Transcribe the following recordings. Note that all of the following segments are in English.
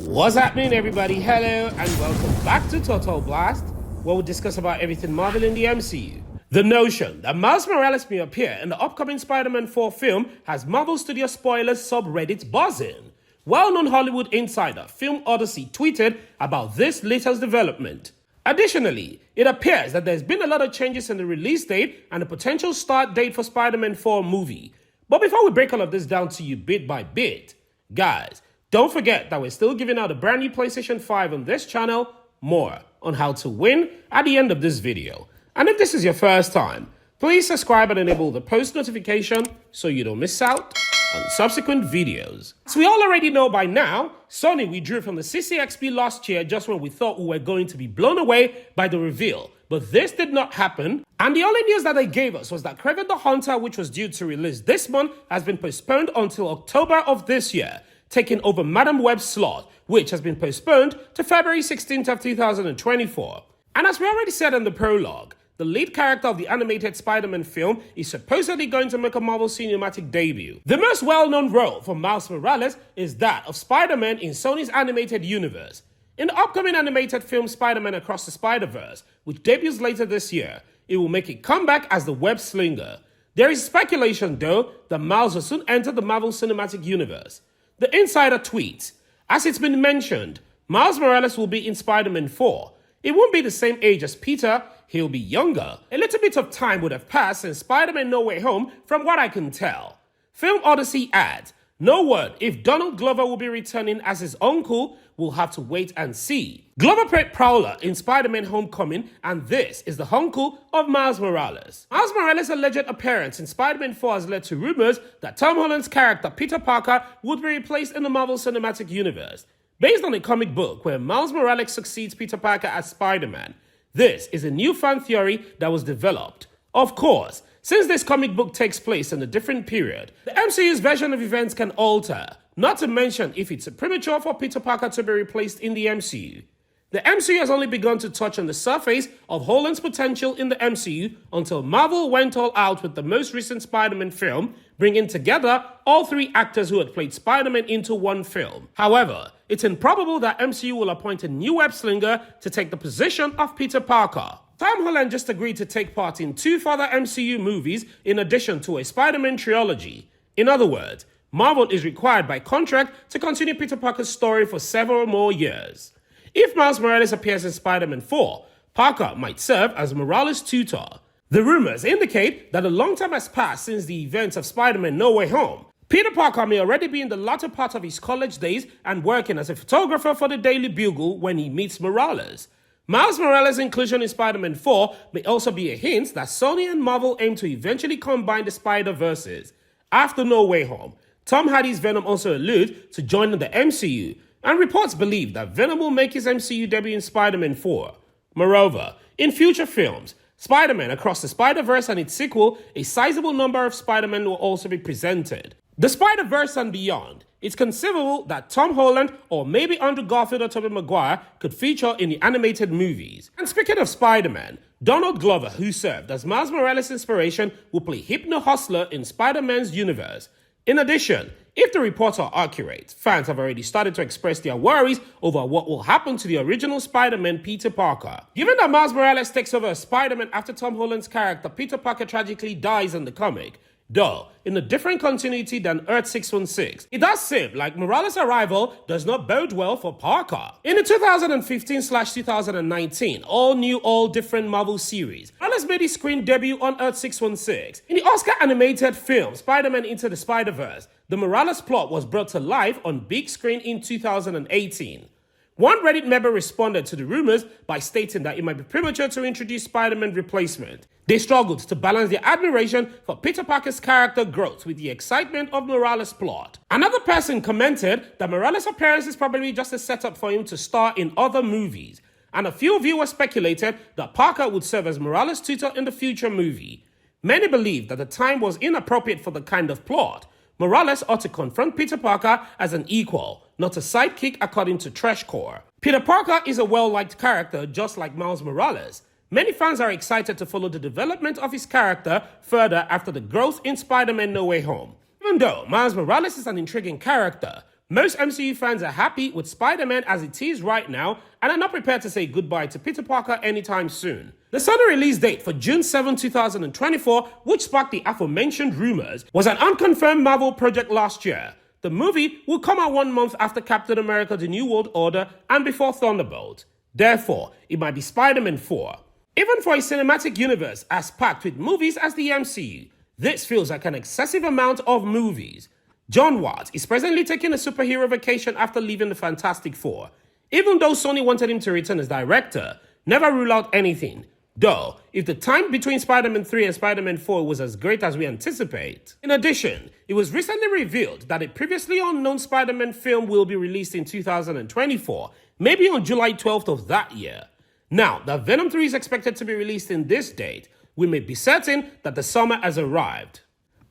What's happening, everybody? Hello and welcome back to Total Blast, where we discuss about everything Marvel in the MCU. The notion that Miles Morales may appear in the upcoming Spider-Man 4 film has Marvel Studios spoilers subreddit buzzing. Well-known Hollywood insider Film Odyssey tweeted about this latest development. Additionally, it appears that there's been a lot of changes in the release date and the potential start date for Spider-Man 4 movie. But before we break all of this down to you bit by bit, guys, don't forget that we're still giving out a brand new PlayStation 5 on this channel. More on how to win at the end of this video. And if this is your first time, please subscribe and enable the post notification so you don't miss out on subsequent videos. As we all already know by now, Sony withdrew from the CCXP last year just when we thought we were going to be blown away by the reveal. But this did not happen, and the only news that they gave us was that Kraven the Hunter, which was due to release this month, has been postponed until October of this year, taking over Madam Web's slot, which has been postponed to February 16th of 2024. And as we already said in the prologue, the lead character of the animated Spider-Man film is supposedly going to make a Marvel cinematic debut. The most well-known role for Miles Morales is that of Spider-Man in Sony's animated universe. In the upcoming animated film Spider-Man Across the Spider-Verse, which debuts later this year, it will make a comeback as the web-slinger. There is speculation, though, that Miles will soon enter the Marvel Cinematic Universe. The insider tweets, as it's been mentioned, Miles Morales will be in Spider-Man 4. It won't be the same age as Peter, he'll be younger. A little bit of time would have passed since Spider-Man No Way Home from what I can tell. Film Odyssey adds, no word if Donald Glover will be returning as his uncle. We'll have to wait and see. Glover played Prowler in Spider-Man Homecoming, and this is the uncle of Miles Morales. Miles Morales' alleged appearance in Spider-Man 4 has led to rumors that Tom Holland's character Peter Parker would be replaced in the Marvel Cinematic Universe. Based on a comic book where Miles Morales succeeds Peter Parker as Spider-Man, this is a new fan theory that was developed. Of course, since this comic book takes place in a different period, the MCU's version of events can alter, not to mention if it's premature for Peter Parker to be replaced in the MCU. The MCU has only begun to touch on the surface of Holland's potential in the MCU until Marvel went all out with the most recent Spider-Man film, bringing together all three actors who had played Spider-Man into one film. However, it's improbable that MCU will appoint a new web-slinger to take the position of Peter Parker. Tom Holland just agreed to take part in 2 further MCU movies in addition to a Spider-Man trilogy. In other words, Marvel is required by contract to continue Peter Parker's story for several more years. If Miles Morales appears in Spider-Man 4, Parker might serve as Morales' tutor. The rumors indicate that a long time has passed since the events of Spider-Man No Way Home. Peter Parker may already be in the latter part of his college days and working as a photographer for the Daily Bugle when he meets Morales. Miles Morales' inclusion in Spider-Man 4 may also be a hint that Sony and Marvel aim to eventually combine the Spider-Verses. After No Way Home, Tom Hardy's Venom also alludes to joining the MCU, and reports believe that Venom will make his MCU debut in Spider-Man 4. Moreover, in future films, Spider-Man Across the Spider-Verse and its sequel, a sizable number of Spider-Man will also be presented. The Spider-Verse and beyond, it's conceivable that Tom Holland or maybe Andrew Garfield or Tobey Maguire could feature in the animated movies. And speaking of Spider-Man, Donald Glover, who served as Miles Morales' inspiration, will play Hypno Hustler in Spider-Man's universe. In addition, if the reports are accurate, fans have already started to express their worries over what will happen to the original Spider-Man Peter Parker. Given that Miles Morales takes over as Spider-Man after Tom Holland's character Peter Parker tragically dies in the comic, though in a different continuity than Earth 616, it does seem like Morales' arrival does not bode well for Parker. In the 2015/2019 all-new, all-different Marvel series, Morales made his screen debut on Earth 616. In the Oscar-animated film Spider-Man Into the Spider-Verse, the Morales plot was brought to life on big screen in 2018. One Reddit member responded to the rumors by stating that it might be premature to introduce Spider-Man replacement. They struggled to balance their admiration for Peter Parker's character growth with the excitement of Morales' plot. Another person commented that Morales' appearance is probably just a setup for him to star in other movies, and a few viewers speculated that Parker would serve as Morales' tutor in the future movie. Many believe that the time was inappropriate for the kind of plot. Morales ought to confront Peter Parker as an equal, not a sidekick according to Trashcore. Peter Parker is a well-liked character just like Miles Morales. Many fans are excited to follow the development of his character further after the growth in Spider-Man No Way Home. Even though Miles Morales is an intriguing character, Most MCU fans are happy with Spider-Man as it is right now and are not prepared to say goodbye to Peter Parker anytime soon. The Sony release date for June 7, 2024, which sparked the aforementioned rumors, was an unconfirmed Marvel project last year. The movie will come out 1 month after Captain America: The New World Order and before Thunderbolt. Therefore, it might be Spider-Man 4. Even for a cinematic universe as packed with movies as the MCU, this feels like an excessive amount of movies. John Watts is presently taking a superhero vacation after leaving the Fantastic Four. Even though Sony wanted him to return as director, never rule out anything. Though, if the time between Spider-Man 3 and Spider-Man 4 was as great as we anticipate. In addition, it was recently revealed that a previously unknown Spider-Man film will be released in 2024, maybe on July 12th of that year. Now that Venom 3 is expected to be released in this date, we may be certain that the summer has arrived.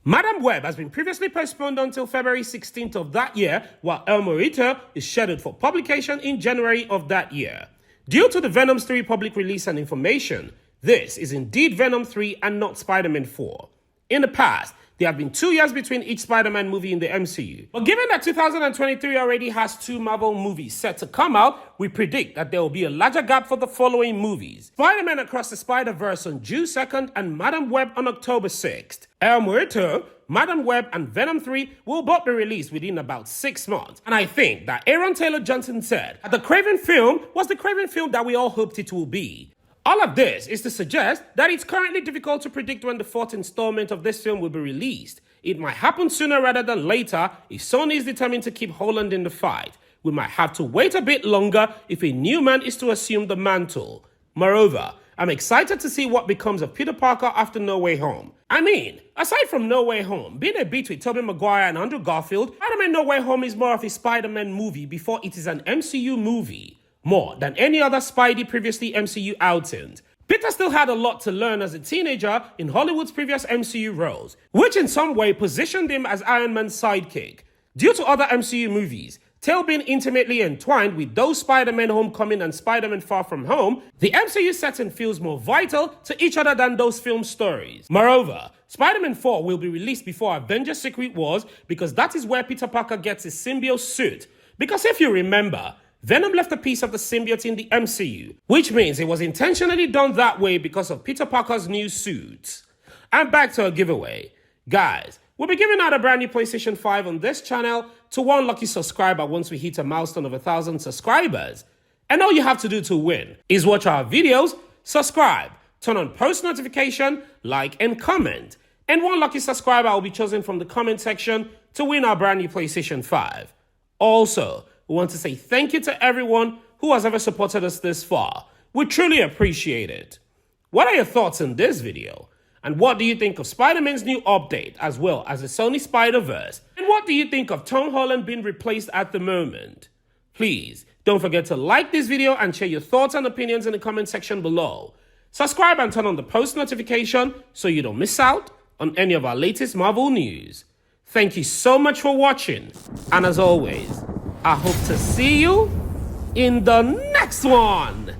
Madam Web has been previously postponed until February 16th of that year, while El Morito is scheduled for publication in January of that year. Due to the Venom 3 public release and information, this is indeed Venom 3 and not Spider-Man 4. In the past, there have been 2 years between each Spider-Man movie in the MCU. But given that 2023 already has 2 Marvel movies set to come out, we predict that there will be a larger gap for the following movies: Spider-Man Across the Spider-Verse on June 2nd and Madam Web on October 6th. El Muerto, Madam Web and Venom 3 will both be released within about 6 months. And I think that Aaron Taylor Johnson said that the Kraven film was the Kraven film that we all hoped it will be. All of this is to suggest that it's currently difficult to predict when the 4th installment of this film will be released. It might happen sooner rather than later if Sony is determined to keep Holland in the fight. We might have to wait a bit longer if a new man is to assume the mantle. Moreover, I'm excited to see what becomes of Peter Parker after No Way Home. I mean, aside from No Way Home being a beat with Tobey Maguire and Andrew Garfield, Spider-Man No Way Home is more of a Spider-Man movie before it is an MCU movie. More than any other Spidey previously MCU outings. Peter still had a lot to learn as a teenager in Hollywood's previous MCU roles, which in some way positioned him as Iron Man's sidekick. Due to other MCU movies, Tale being intimately entwined with those Spider-Man Homecoming and Spider-Man Far From Home, the MCU setting feels more vital to each other than those film stories. Moreover, Spider-Man 4 will be released before Avengers Secret Wars because that is where Peter Parker gets his symbiote suit. Because if you remember, Venom left a piece of the symbiote in the MCU, which means it was intentionally done that way because of Peter Parker's new suit. And back to our giveaway. Guys, we'll be giving out a brand new PlayStation 5 on this channel to one lucky subscriber once we hit a milestone of 1,000 subscribers. And all you have to do to win is watch our videos, subscribe, turn on post notification, like and comment. And one lucky subscriber will be chosen from the comment section to win our brand new PlayStation 5. Also, we want to say thank you to everyone who has ever supported us this far. We truly appreciate it. What are your thoughts on this video? And what do you think of Spider-Man's new update as well as the Sony Spider-Verse? And what do you think of Tom Holland being replaced at the moment? Please don't forget to like this video and share your thoughts and opinions in the comment section below. Subscribe and turn on the post notification so you don't miss out on any of our latest Marvel news. Thank you so much for watching, and as always, I hope to see you in the next one.